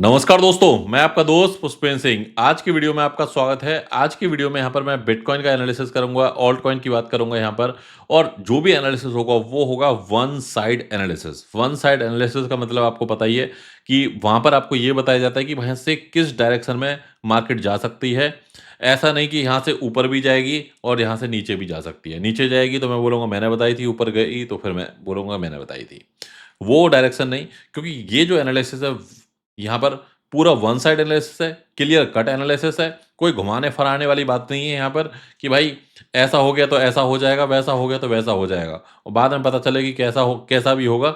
नमस्कार दोस्तों, मैं आपका दोस्त पुष्पेंद्र सिंह। आज की वीडियो में आपका स्वागत है। आज की वीडियो में यहाँ पर मैं बिटकॉइन का एनालिसिस करूँगा, ऑल्ट कॉइन की बात करूँगा यहाँ पर और जो भी एनालिसिस होगा वो होगा one side analysis. One side analysis का मतलब आपको पता ही है कि वहाँ पर आपको ये बताया जाता है कि वहाँ से किस डायरेक्शन में मार्केट जा सकती है। ऐसा नहीं कि यहाँ से ऊपर भी जाएगी और यहाँ से नीचे भी जा सकती है। नीचे जाएगी तो मैं बोलूँगा मैंने बताई थी, ऊपर गई तो फिर मैं बोलूँगा मैंने बताई थी। वो डायरेक्शन नहीं, क्योंकि ये जो एनालिसिस है यहाँ पर पूरा वन साइड एनालिसिस है, क्लियर कट एनालिसिस है, कोई घुमाने-फराने वाली बात नहीं है यहाँ पर कि भाई ऐसा हो गया तो ऐसा हो जाएगा, वैसा हो गया तो वैसा हो जाएगा और बाद में पता चले कि कैसा भी होगा,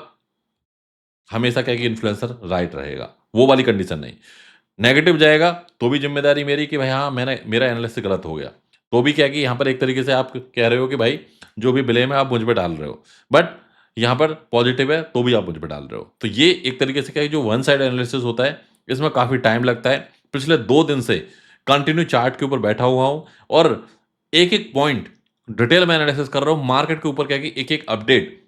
हमेशा क्या है कि इन्फ्लुएंसर राइट रहेगा, वो वाली कंडीशन नहीं। नेगेटिव जाएगा तो भी ज़िम्मेदारी मेरी कि भाई हाँ, मेरा एनालिसिस गलत हो गया। तो भी क्या है कि यहाँ पर एक तरीके से आप कह रहे हो कि भाई जो भी ब्लेम है आप मुझ पे डाल रहे हो। बट यहाँ पर पॉजिटिव है तो भी आप मुझ पे डाल रहे हो। तो ये एक तरीके से क्या है जो वन साइड एनालिसिस होता है, इसमें काफ़ी टाइम लगता है। पिछले 2 दिन से कंटिन्यू चार्ट के ऊपर बैठा हुआ हूँ और एक-एक पॉइंट डिटेल में एनालिसिस कर रहा हूँ। मार्केट के ऊपर क्या है कि एक-एक अपडेट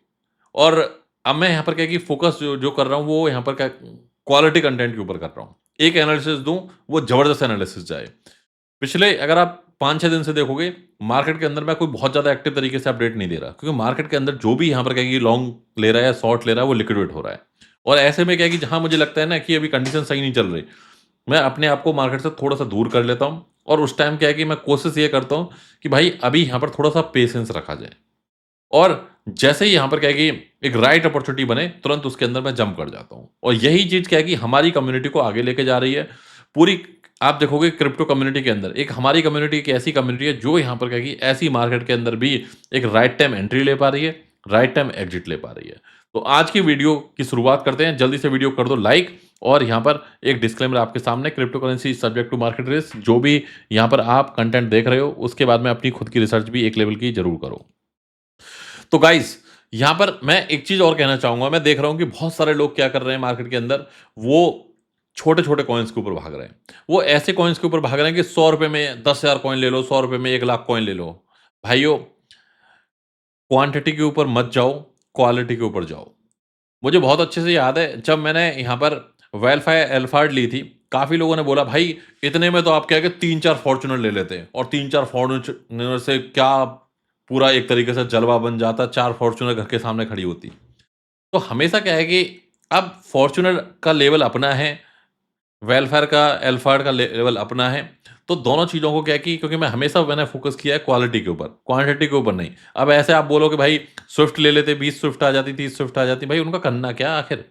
और अब मैं यहाँ पर क्या है कि फ़ोकस जो जो कर रहा हूँ वो यहाँ पर क्या क्वालिटी कंटेंट के ऊपर कर रहा हूँ। एक एनालिसिस दूँ, वो ज़बरदस्त एनालिसिस जाए। पिछले अगर आप 5-6 दिन से देखोगे, मार्केट के अंदर मैं कोई बहुत ज़्यादा एक्टिव तरीके से अपडेट नहीं दे रहा, क्योंकि मार्केट के अंदर जो भी यहाँ पर क्या है कि लॉन्ग ले रहा है या शॉर्ट ले रहा है, वो लिक्विडेट हो रहा है। और ऐसे में क्या है कि जहाँ मुझे लगता है ना कि अभी कंडीशन सही नहीं चल रही, मैं अपने आप को मार्केट से थोड़ा-सा दूर कर लेता हूँ और उस टाइम क्या है कि मैं कोशिश ये करता हूँ कि भाई अभी यहाँ पर थोड़ा-सा पेशेंस रखा जाए। और जैसे ही यहाँ पर क्या है कि एक राइट अपॉर्चुनिटी बने, तुरंत उसके अंदर मैं जंप कर जाता हूँ। और यही चीज़ क्या है कि हमारी कम्युनिटी को आगे लेके जा रही है। पूरी आप देखोगे क्रिप्टो कम्युनिटी के अंदर, एक हमारी कम्युनिटी एक ऐसी कम्युनिटी है जो यहाँ पर क्या है कि ऐसी मार्केट के अंदर भी एक राइट टाइम एंट्री ले पा रही है, राइट टाइम एग्ज़िट ले पा रही है। तो आज की वीडियो की शुरुआत करते हैं। जल्दी से वीडियो कर दो लाइक और यहाँ पर एक डिस्क्लेमर आपके सामने, crypto currency is subject to market risk. जो भी यहाँ पर आप कंटेंट देख रहे हो, उसके बाद में अपनी खुद की रिसर्च भी एक लेवल की ज़रूर करो। तो गाइस यहाँ पर मैं एक चीज़ और कहना चाहूँगा, मैं देख रहा हूँ कि बहुत सारे लोग क्या कर रहे हैं मार्केट के अंदर, वो छोटे-छोटे कॉइन्स के ऊपर भाग रहे हैं। वो ऐसे कॉइन्स के ऊपर भाग रहे हैं कि ₹100 में 10,000 कॉइन ले लो, ₹100 में 1,00,000 कॉइन ले लो। भाइयों, क्वांटिटी के ऊपर मत जाओ, क्वालिटी के ऊपर जाओ। मुझे बहुत अच्छे से याद है जब मैंने यहाँ पर वेलफाई एल्फार्ड ली थी, काफ़ी लोगों ने बोला भाई इतने में तो आप क्या है कि 3-4 फॉर्च्यूनर ले लेते और 3-4 फॉर्च्यूनर से क्या पूरा एक तरीके से जलवा बन जाता, 4 फॉर्च्यूनर घर के सामने खड़ी होती। तो हमेशा क्या है कि अब फॉर्च्यूनर का लेवल अपना है, वेलफेयर का एल्फार्ड का लेवल अपना है। तो दोनों चीज़ों को क्या है कि क्योंकि मैंने फ़ोकस किया है क्वालिटी के ऊपर, क्वांटिटी के ऊपर नहीं। अब ऐसे आप बोलो कि भाई स्विफ्ट ले लेते, 20 स्विफ्ट आ जाती, 30 स्विफ्ट आ जाती, भाई उनका करना क्या आखिर?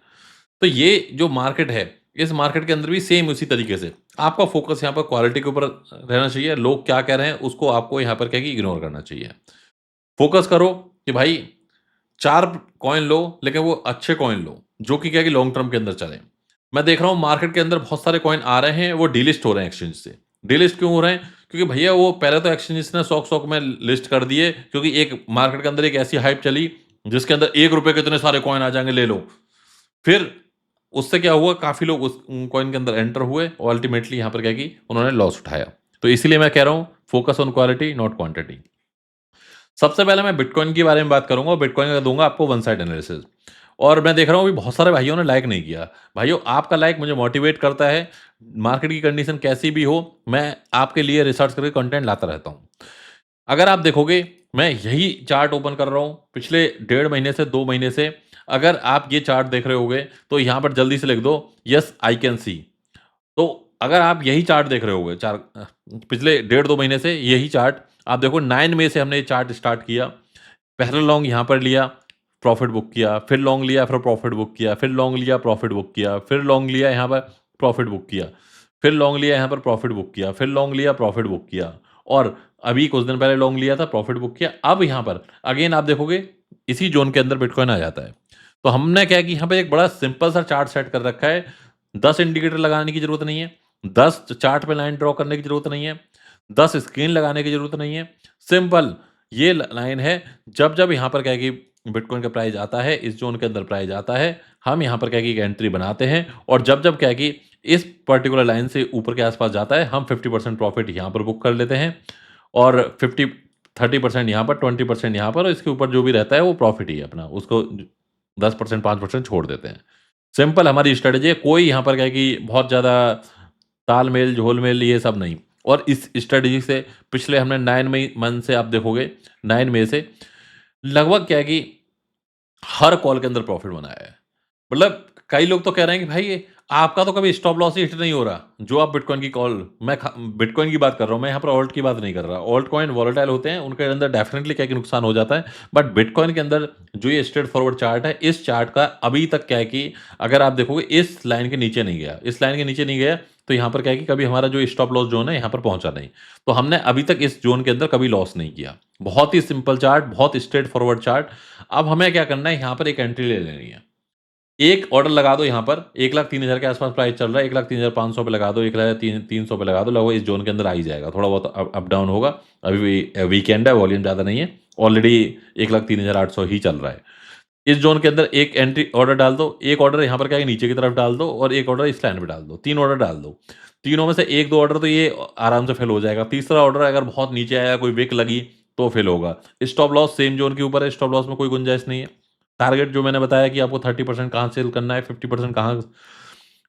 तो ये जो मार्केट है, इस मार्केट के अंदर भी सेम उसी तरीके से आपका फ़ोकस यहाँ पर क्वालिटी के ऊपर रहना चाहिए। लोग क्या कह रहे हैं, उसको आपको यहाँ पर क्या है कि इग्नोर करना चाहिए। फ़ोकस करो कि भाई 4 कॉइन लो, लेकिन वो अच्छे कॉइन लो, जो कि क्या है कि लॉन्ग टर्म के अंदर चलें। मैं देख रहा हूँ मार्केट के अंदर बहुत सारे कॉइन आ रहे हैं, वो डीलिस्ट हो रहे हैं एक्सचेंज से। डीलिस्ट क्यों हो रहे हैं? क्योंकि भैया वो पहले तो एक्सचेंजेस ने शौक-शौक में लिस्ट कर दिए, क्योंकि एक मार्केट के अंदर एक ऐसी हाइप चली, जिसके अंदर ₹1 के इतने सारे कॉइन आ जाएँगे, ले लो। फिर उससे क्या हुआ, काफ़ी लोग उस कॉइन के अंदर एंटर हुए और अल्टीमेटली यहाँ पर क्या है कि उन्होंने लॉस उठाया। तो इसीलिए मैं कह रहा हूँ, focus on quality not quantity. सबसे पहले मैं बिटकॉइन के बारे में बात करूँगा और बिटकॉइन का दूँगा आपको वन साइड एनालिसिस। और मैं देख रहा हूँ अभी बहुत सारे भाइयों ने लाइक नहीं किया। भाइयों, आपका लाइक मुझे मोटिवेट करता है, मार्केट की कंडीशन कैसी भी हो, मैं आपके लिए रिसर्च करके कंटेंट लाता रहता हूँ। अगर आप देखोगे, मैं यही चार्ट ओपन कर रहा हूँ पिछले डेढ़ महीने से 2 महीने से। अगर आप ये चार्ट देख रहे होगे, तो यहाँ पर जल्दी से लिख दो, येस आई कैन सी। तो अगर आप यही चार्ट देख रहे होगे पिछले डेढ़ 2 महीने से यही चार्ट, आप देखो 9 मई से हमने ये चार्ट स्टार्ट किया। पहला लॉन्ग यहाँ पर लिया, प्रॉफिट बुक किया, फिर लॉन्ग लिया, फिर प्रॉफिट बुक किया, फिर लॉन्ग लिया, प्रॉफिट बुक किया, फिर लॉन्ग लिया यहाँ पर प्रॉफिट बुक किया, फिर लॉन्ग लिया यहाँ पर प्रॉफिट बुक किया, फिर लॉन्ग लिया, प्रॉफिट बुक किया और अभी कुछ दिन पहले लॉन्ग लिया था, प्रॉफिट बुक किया। अब यहाँ पर अगेन आप देखोगे इसी ज़ोन के अंदर बिटकॉइन आ जाता है। तो हमने क्या है कि यहाँ पे एक बड़ा सिंपल सा चार्ट सेट कर रखा है। 10 इंडिकेटर लगाने की ज़रूरत नहीं है, 10 चार्ट पे लाइन ड्रॉ करने की ज़रूरत नहीं है, 10 स्क्रीन लगाने की ज़रूरत नहीं है। सिंपल ये लाइन है, जब-जब यहाँ पर क्या है कि बिटकॉइन का प्राइस आता है, इस ज़ोन के अंदर प्राइस आता है, हम यहाँ पर क्या है कि एक एंट्री बनाते हैं और जब-जब क्या है कि इस पर्टिकुलर लाइन से ऊपर के आस-पास जाता है, हम 50% प्रॉफिट यहाँ पर बुक कर लेते हैं और 30% यहाँ पर, 20% यहाँ पर और इसके ऊपर जो भी रहता है वो प्रॉफिट ही है अपना, उसको 10% 5% छोड़ देते हैं। सिंपल हमारी स्ट्रैटेजी है, कोई यहाँ पर क्या है कि बहुत ज़्यादा तालमेल, झोलमेल ये सब नहीं। और इस स्ट्रैटेजी से पिछले हमने 9 मई मंथ से आप देखोगे 9 मई से लगभग क्या है कि हर कॉल के अंदर प्रॉफ़िट बनाया है। मतलब कई लोग तो कह रहे हैं कि भाई आपका तो कभी स्टॉप लॉस ही हिट नहीं हो रहा, जो आप बिटकॉइन की कॉल मैं ख बिटकॉइन की बात कर रहा हूँ, मैं यहाँ पर ऑल्ट की बात नहीं कर रहा। ऑल्ट कॉइन वोलेटाइल होते हैं, उनके अंदर डेफ़िनेटली क्या है कि नुकसान हो जाता है, बट बिटकॉइन के अंदर जो ये स्ट्रेट फॉरवर्ड चार्ट है, इस चार्ट का अभी तक क्या है कि अगर आप देखोगे इस लाइन के नीचे नहीं गया। इस लाइन के नीचे नहीं गया, तो यहाँ पर क्या है कि कभी हमारा जो स्टॉप लॉस ज़ोन है, यहाँ पर पहुँचा नहीं। तो हमने अभी तक इस ज़ोन के अंदर कभी लॉस नहीं किया। बहुत ही सिंपल चार्ट, बहुत स्ट्रेट फॉरवर्ड चार्ट। अब हमें क्या करना है, यहाँ पर एक एंट्री ले लेनी है। एक ऑर्डर लगा दो यहाँ पर 1,03,000 के आस-पास प्राइस चल रहा है, 1,03,500 पे लगा दो, 1,03,300 पे लगा दो, लगभग इस ज़ोन के अंदर आ ही जाएगा। थोड़ा बहुत अप डाउन होगा। अभी भी वीकेंड है, वॉल्यूम ज़्यादा नहीं है। ऑलरेडी 1,03,800 ही चल रहा है। इस ज़ोन के अंदर एक एंट्री ऑर्डर डाल दो, एक ऑर्डर यहाँ पर क्या है नीचे की तरफ डाल दो और एक ऑर्डर इस लाइन पे डाल दो। 3 ऑर्डर डाल दो। तीनों में से 1-2 ऑर्डर तो ये आराम से फिल हो जाएगा। तीसरा ऑर्डर अगर बहुत नीचे आया, कोई विक लगी तो फिल होगा। स्टॉप लॉस सेम ज़ोन के ऊपर है, स्टॉप लॉस में कोई गुंजाइश नहीं है। टारगेट जो मैंने बताया कि आपको 30% कहाँ सेल करना है, 50% कहाँ,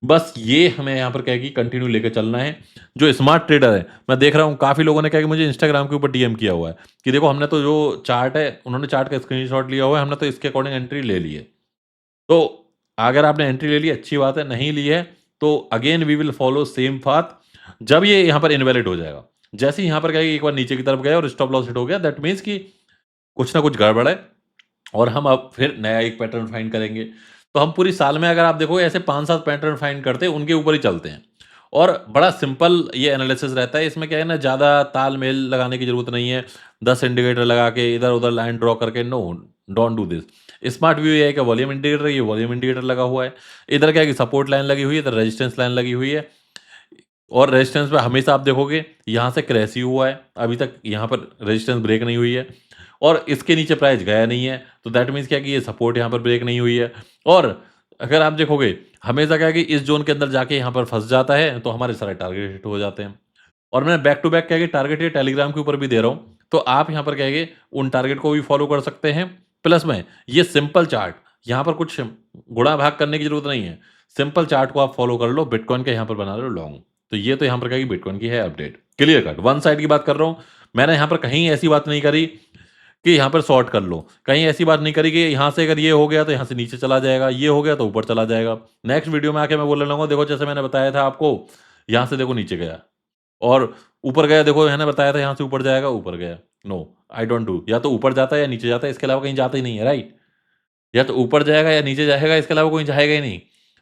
बस ये हमें यहाँ पर क्या है कि कंटिन्यू लेके चलना है। जो स्मार्ट ट्रेडर है, मैं देख रहा हूँ काफ़ी लोगों ने क्या है कि मुझे इंस्टाग्राम के ऊपर डीएम किया हुआ है कि देखो हमने तो जो चार्ट है, उन्होंने चार्ट का स्क्रीनशॉट लिया हुआ है, हमने तो इसके अकॉर्डिंग एंट्री ले ली है। तो अगर आपने एंट्री ले ली अच्छी बात है, नहीं ली है तो again we will follow same path. जब ये यहाँ पर इनवैलिड हो जाएगा, जैसे ही यहाँ पर क्या है कि एक बार नीचे की तरफ गया और स्टॉप लॉस हिट हो गया, दैट मीन्स कि कुछ ना कुछ गड़बड़ है और हम अब फिर नया एक पैटर्न फाइंड करेंगे। तो हम पूरी साल में अगर आप देखोगे ऐसे 5-7 पैटर्न फाइंड करते हैं, उनके ऊपर ही चलते हैं। और बड़ा सिंपल ये एनालिसिस रहता है, इसमें क्या है ना, ज़्यादा तालमेल लगाने की ज़रूरत नहीं है। 10 इंडिकेटर लगा के इधर-उधर लाइन ड्रॉ करके, no, don't do this. Smart view ये है कि वॉल्यूम इंडिकेटर, ये वॉल्यूम इंडिकेटर लगा हुआ है। इधर क्या है कि सपोर्ट लाइन लगी हुई है, इधर रेजिस्टेंस लाइन लगी हुई है। और रेजिस्टेंस पे हमेशा आप देखोगे यहाँ से क्रैश ही हुआ है, अभी तक यहाँ पर रेजिस्टेंस ब्रेक नहीं हुई है और इसके नीचे प्राइस गया नहीं है, तो दैट मीन्स क्या कि ये सपोर्ट यहाँ पर ब्रेक नहीं हुई है। और अगर आप देखोगे हमेशा क्या है कि इस ज़ोन के अंदर जाके यहाँ पर फँस जाता है, तो हमारे सारे टारगेट हिट हो जाते हैं। और मैं बैक टू बैक क्या है कि टारगेट ये टेलीग्राम के ऊपर भी दे रहा हूँ, तो आप यहाँ पर क्या है कि उन टारगेट को भी फॉलो कर सकते हैं। प्लस में ये सिंपल चार्ट, यहाँ पर कुछ गुणा-भाग करने की ज़रूरत नहीं है। सिंपल चार्ट को आप फॉलो कर लो, बिटकॉइन का यहाँ पर बना लो लॉन्ग। तो ये तो यहाँ पर क्या है कि बिटकॉइन की है update. Clear cut, one side की बात कर रहा हूँ। मैंने यहाँ पर कहीं ऐसी बात नहीं करी कि यहाँ पर शॉर्ट कर लो। कहीं ऐसी बात नहीं करी कि यहाँ से अगर ये हो गया तो यहाँ से नीचे चला जाएगा, ये हो गया तो ऊपर चला जाएगा। नेक्स्ट वीडियो में आके मैं बोलने लगूँगा, देखो जैसे मैंने बताया था आपको, यहाँ से देखो नीचे गया और ऊपर गया, देखो मैंने बताया था यहाँ से ऊपर जाएगा, ऊपर गया। No, I don't do. या तो ऊपर जाता है या नीचे जाता है, इसके अलावा कहीं जाता ही नहीं है, राइट? या तो ऊपर जाएगा या नीचे जाएगा, इसके अलावा कोई जाएगा ही नहीं।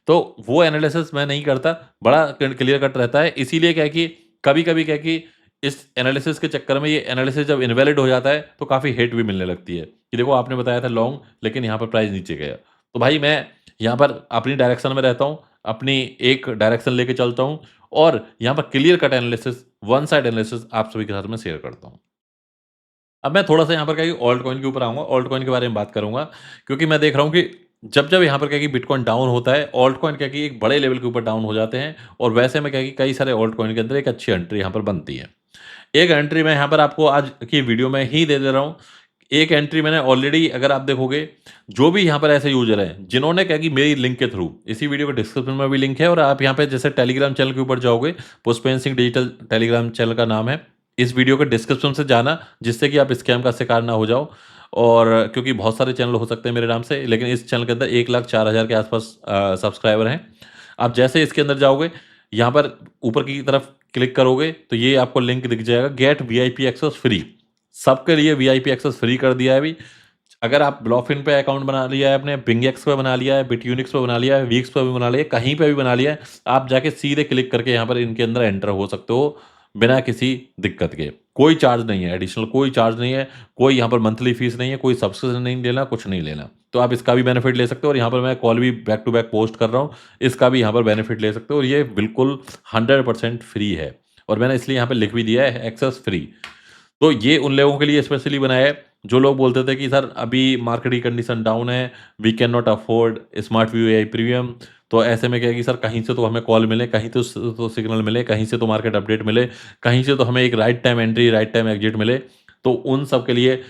तो वो एनालिसिस मैं नहीं करता, बड़ा क्लियर कट रहता है। इसीलिए क्या है कि कभी-कभी क्या है कि इस एनालिसिस के चक्कर में ये एनालिसिस जब इनवैलिड हो जाता है, तो काफ़ी हिट भी मिलने लगती है कि देखो आपने बताया था लॉन्ग, लेकिन यहाँ पर प्राइस नीचे गया। तो भाई मैं यहाँ पर अपनी डायरेक्शन में रहता हूँ, अपनी एक डायरेक्शन लेके चलता हूँ और यहाँ पर clear cut analysis, one side analysis आप सभी के साथ में शेयर करता हूँ। अब मैं थोड़ा-सा यहाँ पर क्या है कि ऑल्ट कॉइन के ऊपर आऊँगा, ऑल्ट कॉइन के बारे में बात करूँगा, क्योंकि मैं देख रहा हूँ कि जब-जब यहाँ पर क्या है कि बिटकॉइन डाउन होता है, ऑल्ट कॉइन क्या है कि एक बड़े लेवल के ऊपर डाउन हो जाते हैं और वैसे में क्या है कि कई सारे ऑल्ट कॉइन के अंदर एक अच्छी एंट्री यहाँ पर बनती है। एक एंट्री मैं यहाँ पर आपको आज की वीडियो में ही दे दे रहा हूँ। एक एंट्री मैंने ऑलरेडी, अगर आप देखोगे, जो भी यहाँ पर ऐसे यूज़र हैं, जिन्होंने क्या कि मेरी लिंक के थ्रू, इसी वीडियो के डिस्क्रिप्शन में भी लिंक है और आप यहाँ पे जैसे टेलीग्राम चैनल के ऊपर जाओगे, Pushpendra Singh digital Telegram channel का नाम है। इस वीडियो के डिस्क्रिप्शन से जाना, जिससे कि आप स्कैम का शिकार ना हो जाओ। और क्योंकि बहुत सारे चैनल हो सकते हैं मेरे नाम से, लेकिन इस चैनल के अंदर 1,04,000 के आसपास सब्सक्राइबर हैं। आप जैसे इसके अंदर जाओगे, यहाँ पर ऊपर की तरफ क्लिक करोगे, तो ये आपको लिंक दिख जाएगा, गेट वीआईपी एक्सेस फ्री। सबके लिए वीआईपी एक्सेस फ्री कर दिया है अभी। अगर आप ब्लॉकफिन पे अकाउंट बना लिया है, आपने बिंगेक्स पे बना लिया है, बिटयूनिक्स पे बना लिया है, वीक्स पे भी बना लिया है, कहीं पे भी बना लिया है, आप जाके सीधे क्लिक करके यहाँ पर इनके अंदर एंटर हो सकते हो, बिना किसी दिक्कत के। कोई चार्ज नहीं है, एडिशनल कोई चार्ज नहीं है, कोई यहाँ पर मंथली फीस नहीं है, कोई सब्सक्रिप्शन नहीं लेना, कुछ नहीं लेना। तो आप इसका भी बेनिफिट ले सकते हो और यहाँ पर मैं कॉल भी बैक टू बैक पोस्ट कर रहा हूँ, इसका भी यहाँ पर बेनिफिट ले सकते हो और ये बिल्कुल 100% फ्री है। और मैंने इसलिए यहाँ पे लिख भी दिया है, एक्सेस फ्री। तो ये उन लोगों के लिए स्पेशली बनाया है, जो लोग बोलते थे कि सर अभी मार्केट की कंडीशन डाउन है, we can not afford smart view AI premium. तो ऐसे में क्या है कि सर कहीं से तो हमें कॉल मिले, कहीं तो सिग्नल मिले, कहीं से तो मार्केट अपडेट मिले, कहीं से तो हमें एक right time entry, right time exit मिले। तो उन सब के लिए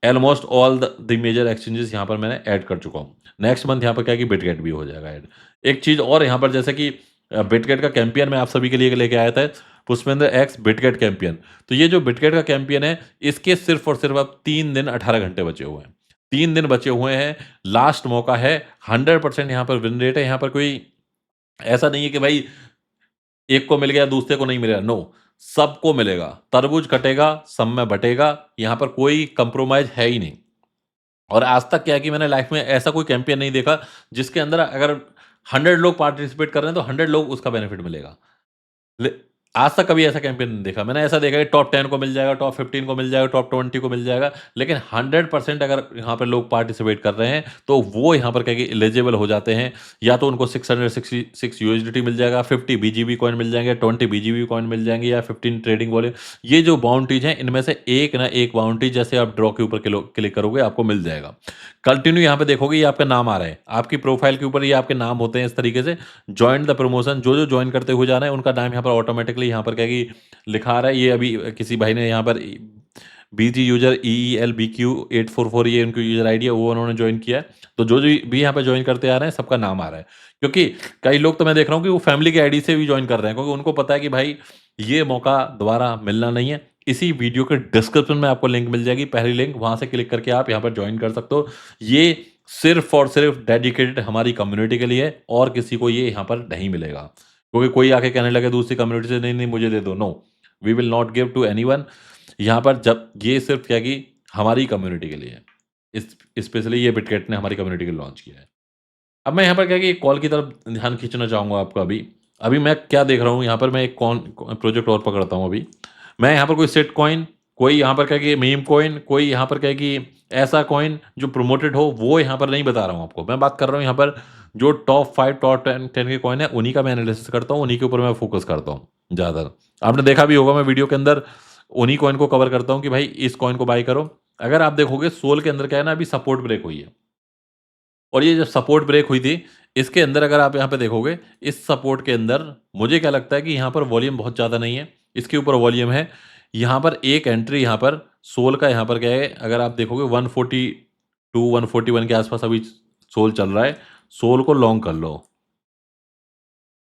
almost all the major exchanges यहाँ पर मैंने ऐड कर चुका हूँ। नेक्स्ट मंथ यहाँ पर क्या है कि बिटगेट भी हो जाएगा ऐड। एक चीज़ और यहाँ पर, जैसे कि बिटगेट का कैंपेन मैं आप सभी के लिए लेके आया था, पुष्पेंद्र एक्स बिटगेट कैंपेन। तो ये जो बिटगेट का कैंपेन है, इसके सिर्फ और सिर्फ अब 3 दिन 18 घंटे बचे हुए हैं। 3 दिन बचे हुए हैं, लास्ट मौका है। 100% यहाँ पर विन रेट है। यहाँ पर कोई ऐसा नहीं है कि भाई एक को मिल गया दूसरे को नहीं मिलेगा, नो, सबको मिलेगा। तरबूज कटेगा, सब में बटेगा। यहाँ पर कोई कंप्रोमाइज़ है ही नहीं। और आज तक क्या है कि मैंने लाइफ में ऐसा कोई कैंपेन नहीं देखा जिसके अंदर अगर 100 लोग पार्टिसिपेट कर रहे हैं तो 100 लोग उसका बेनिफिट मिलेगा। ले आज तक कभी ऐसा कैंपेन नहीं देखा। मैंने ऐसा देखा है टॉप 10 को मिल जाएगा, टॉप 15 को मिल जाएगा, टॉप 20 को मिल जाएगा, लेकिन 100% अगर यहाँ पे लोग पार्टिसिपेट कर रहे हैं, तो वो यहाँ पर क्या है कि एलिजिबल हो जाते हैं। या तो उनको 666 यूएसडीटी मिल जाएगा, 50 बीजीबी कॉइन मिल जाएंगे, 20 बीजीबी कॉइन मिल जाएंगे, या 15 ट्रेडिंग वॉल्यूम। ये जो बाउंटीज हैं, इनमें से एक ना एक बाउंटी जैसे आप ड्रॉ के ऊपर क्लिक करोगे आपको मिल जाएगा। कंटिन्यू यहाँ पे देखोगे ये आपका नाम आ रहा है, आपकी प्रोफाइल के ऊपर ये आपके नाम होते हैं इस तरीके से। जॉइन द प्रमोशन, जो जो ज्वाइन करते हुए जा रहे हैं उनका नाम यहाँ पर ऑटोमेटिकली यहाँ पर क्या है कि लिखा आ रहा है। ये अभी किसी भाई ने यहाँ पर बीजी यूजर EELBQ844 ये उनकी यूजर आईडी है, वो उन्होंने ज्वाइन किया है। तो जो जो भी यहाँ पे ज्वाइन करते आ रहे हैं सबका नाम आ रहा है। क्योंकि कई लोग तो मैं देख रहा हूँ कि वो फैमिली की आईडी से भी ज्वाइन कर रहे हैं, क्योंकि उनको पता है कि भाई ये मौका दोबारा मिलना नहीं है। इसी वीडियो के डिस्क्रिप्शन में आपको लिंक मिल जाएगी, पहली लिंक, वहां से क्लिक करके आप यहाँ पर ज्वाइन कर सकते हो। ये सिर्फ और सिर्फ डेडिकेटेड हमारी कम्युनिटी के लिए है, और किसी को ये यहाँ पर नहीं मिलेगा। क्योंकि कोई आके कहने लगे दूसरी कम्युनिटी से, नहीं नहीं मुझे दे दो, no, we will not give to anyone. यहाँ पर जब ये सिर्फ क्या कि हमारी कम्युनिटी के लिए है। स्पेशली ये बिटगेट ने हमारी कम्युनिटी के लिए लॉन्च किया है। अब मैं यहाँ पर क्या है कि कॉल की तरफ ध्यान खींचना चाहूँगा आपका। अभी अभी मैं क्या देख रहा हूँ यहाँ पर, मैं एक कॉन प्रोजेक्ट और पकड़ता हूँ अभी। मैं यहाँ पर कोई सेट कॉइन, कोई यहाँ पर क्या है कि मीम कॉइन, कोई यहाँ पर क्या है कि ऐसा कॉइन जो प्रमोटेड हो, वो यहाँ पर नहीं बता रहा हूँ आपको। मैं बात कर रहा हूँ यहाँ पर जो टॉप 5 टॉप 10 के कॉइन है, उन्हीं का मैं एनालिसिस करता हूँ, उन्हीं के ऊपर मैं फोकस करता हूँ ज़्यादातर। आपने देखा भी होगा मैं वीडियो के अंदर उन्हीं कॉइन को कवर करता हूँ कि भाई इस कॉइन को बाय करो। अगर आप देखोगे सोल के अंदर क्या है ना, अभी सपोर्ट ब्रेक हुई है। और ये जब सपोर्ट ब्रेक हुई थी, इसके अंदर अगर आप यहाँ पे देखोगे, इस सपोर्ट के अंदर मुझे क्या लगता है कि यहाँ पर वॉल्यूम बहुत ज़्यादा नहीं है, इसके ऊपर वॉल्यूम है। यहाँ पर एक एंट्री यहाँ पर सोल का यहाँ पर क्या है, अगर आप देखोगे 142 141 के आसपास अभी सोल चल रहा है। सोल को लॉन्ग कर लो।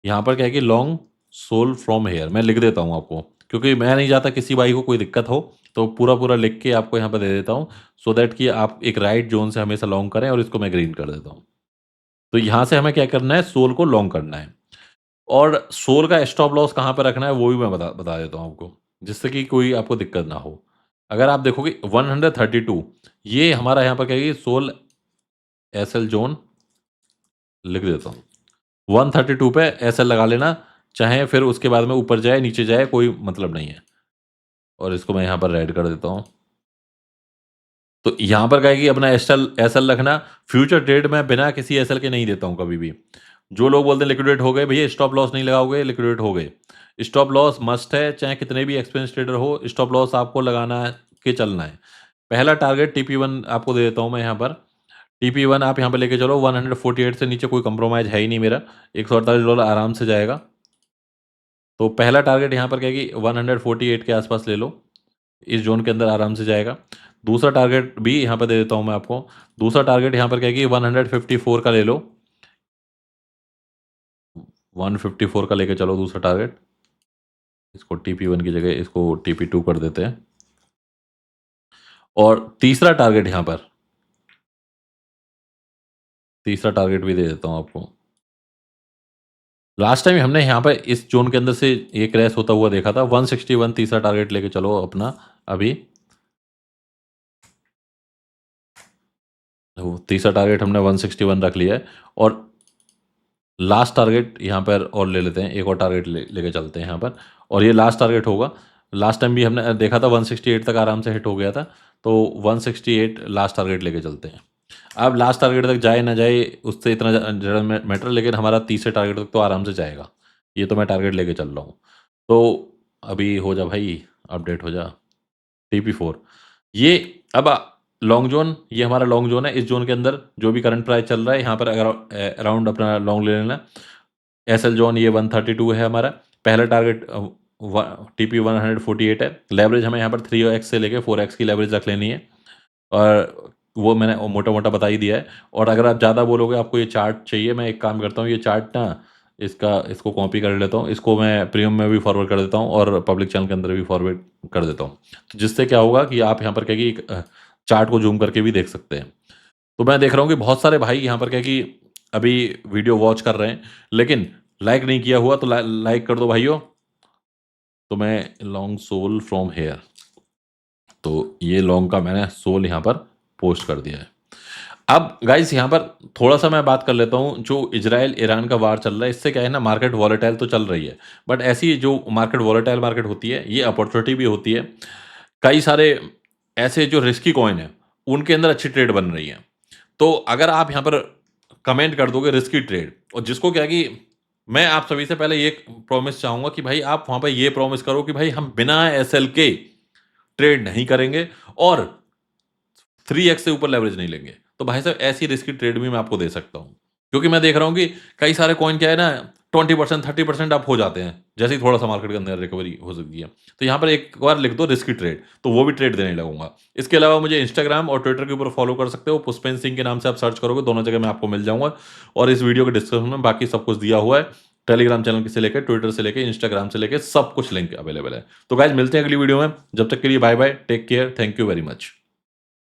यहाँ पर क्या है कि लॉन्ग सोल फ्रॉम हेयर, मैं लिख देता हूँ आपको, क्योंकि मैं नहीं चाहता किसी भाई को कोई दिक्कत हो, तो पूरा पूरा लिख के आपको यहाँ पर दे देता हूँ, सो दैट कि आप एक राइट जोन से हमेशा लॉन्ग करें। और इसको मैं ग्रीन कर देता हूँ। तो यहाँ से हमें क्या करना है, सोल को लॉन्ग करना है। और सोल का स्टॉप लॉस कहाँ पे रखना है वो भी मैं बता बता देता हूँ आपको, जिससे कि कोई आपको दिक्कत ना हो। अगर आप देखोगे 132, ये हमारा यहाँ पर क्या है कि सोल एसएल जोन लिख देता हूँ। 132 पे एसएल लगा लेना, चाहे फिर उसके बाद में ऊपर जाए नीचे जाए कोई मतलब नहीं है। और इसको मैं यहाँ पर रेड कर देता हूँ। तो यहाँ पर क्या है कि अपना एसएल एसएल रखना। फ्यूचर ट्रेड में बिना किसी एसएल के नहीं देता हूँ कभी भी। जो लोग बोलते हैं लिक्विडेट हो गए, भैया स्टॉप लॉस नहीं लगाओगे लिक्विडेट हो गए। स्टॉप लॉस मस्ट है, चाहे कितने भी एक्सपेंस ट्रेडर हो, स्टॉप लॉस आपको लगाना है के चलना है। पहला टारगेट TP1 आपको दे देता हूँ मैं यहाँ पर। TP1 आप यहाँ पर लेके चलो, 148 से नीचे कोई कंप्रोमाइज है ही नहीं मेरा। $148 आराम से जाएगा। तो पहला टारगेट यहाँ पर क्या है कि 148 के आसपास ले लो, इस जोन के अंदर आराम से जाएगा। दूसरा टारगेट भी यहाँ पर दे देता हूँ मैं आपको। दूसरा टारगेट यहाँ पर क्या है कि 154 का ले लो। 154 का लेके चलो दूसरा टारगेट। इसको TP1 की जगह इसको TP2 कर देते हैं। और तीसरा टारगेट यहाँ पर, तीसरा टारगेट भी दे देता हूँ आपको। लास्ट टाइम हमने यहाँ पर इस जोन के अंदर से ये क्रैश होता हुआ देखा था। 161 तीसरा टारगेट लेके चलो अपना अभी। तो तीसरा टारगेट हमने 161 रख लिया है। और लास्ट टारगेट यहाँ पर और ले लेते हैं, एक और टारगेट लेके चलते हैं यहाँ पर। और ये लास्ट टारगेट होगा। लास्ट टाइम भी हमने देखा था 168 तक आराम से हिट हो गया था। तो 168 लास्ट टारगेट लेके चलते हैं। अब लास्ट टारगेट तक जाए ना जाए उससे इतना ज़्यादा मैटर, लेकिन हमारा तीसरे टारगेट तक तो आराम से जाएगा। ये तो मैं टारगेट लेके चल रहा हूँ। तो अभी हो जा भाई, अपडेट हो जा। TP4 ये अब लॉन्ग जोन, ये हमारा लॉन्ग जोन है। इस जोन के अंदर जो भी करंट प्राइस चल रहा है यहाँ पर अगर अराउंड अपना लॉन्ग ले लेना। एसएल जोन ये 132 है हमारा। पहला टारगेट TP 148 है। लेवरेज हमें यहाँ पर 3x से लेके 4x की लेवरेज रख लेनी है। और वो मैंने मोटा-मोटा बता ही दिया है। और अगर आप ज़्यादा बोलोगे आपको ये चार्ट चाहिए, मैं एक काम करता हूँ, ये चार्ट ना इसको कॉपी कर लेता हूँ, इसको मैं प्रीमियम में भी फॉरवर्ड कर देता हूँ और पब्लिक चैनल के अंदर भी फॉरवर्ड कर देता हूँ। तो जिससे क्या होगा कि आप यहाँ पर क्या है कि एक चार्ट को ज़ूम करके भी देख सकते हैं। तो मैं देख रहा हूँ कि बहुत सारे भाई यहाँ पर क्या है कि अभी वीडियो वॉच कर रहे हैं, लेकिन लाइक नहीं किया हुआ तो लाइक कर दो भाइयों। तो मैं लॉन्ग सोल फ्रॉम हेयर, तो ये लॉन्ग का मैंने सोल यहाँ पर पोस्ट कर दिया है। अब गाइस यहाँ पर थोड़ा-सा मैं बात कर लेता हूँ, जो इज़राइल ईरान का वार चल रहा है, इससे क्या है ना, मार्केट वॉलेटाइल तो चल रही है, बट ऐसी जो मार्केट वॉलेटाइल मार्केट होती है, ये अपॉर्च्युनिटी भी होती है। कई सारे ऐसे जो रिस्की कॉइन हैं, उनके अंदर अच्छी ट्रेड बन रही है। तो अगर आप यहाँ पर कमेंट कर दोगे रिस्की ट्रेड, और जिसको क्या है कि मैं आप सभी से पहले ये प्रॉमिस चाहूँगा कि भाई आप वहाँ पे ये प्रॉमिस करो कि भाई हम बिना एसएल के ट्रेड नहीं करेंगे और 3x से ऊपर लेवरेज नहीं लेंगे। तो भाई साहब ऐसी रिस्की ट्रेड भी मैं आपको दे सकता हूँ। क्योंकि मैं देख रहा हूँ कि कई सारे कॉइन क्या है ना, 20% 30% अप हो जाते हैं, जैसे ही थोड़ा-सा मार्केट के अंदर रिकवरी हो सकती है। तो यहाँ पर एक बार लिख दो रिस्की ट्रेड, तो वो भी ट्रेड देने लगूँगा। इसके अलावा मुझे इंस्टाग्राम और ट्विटर के ऊपर फॉलो कर सकते हो, पुष्पेंद्र सिंह के नाम से आप सर्च करोगे, दोनों जगह मैं आपको मिल जाऊँगा। और इस वीडियो के डिस्क्रिप्शन में बाकी सब कुछ दिया हुआ है। टेलीग्राम चैनल से लेके, ट्विटर से लेके, इंस्टाग्राम से लेके सब कुछ लिंक अवेलेबल है। तो गाइज़ मिलते हैं अगली वीडियो में। जब तक के लिए bye bye, take care, thank you very much.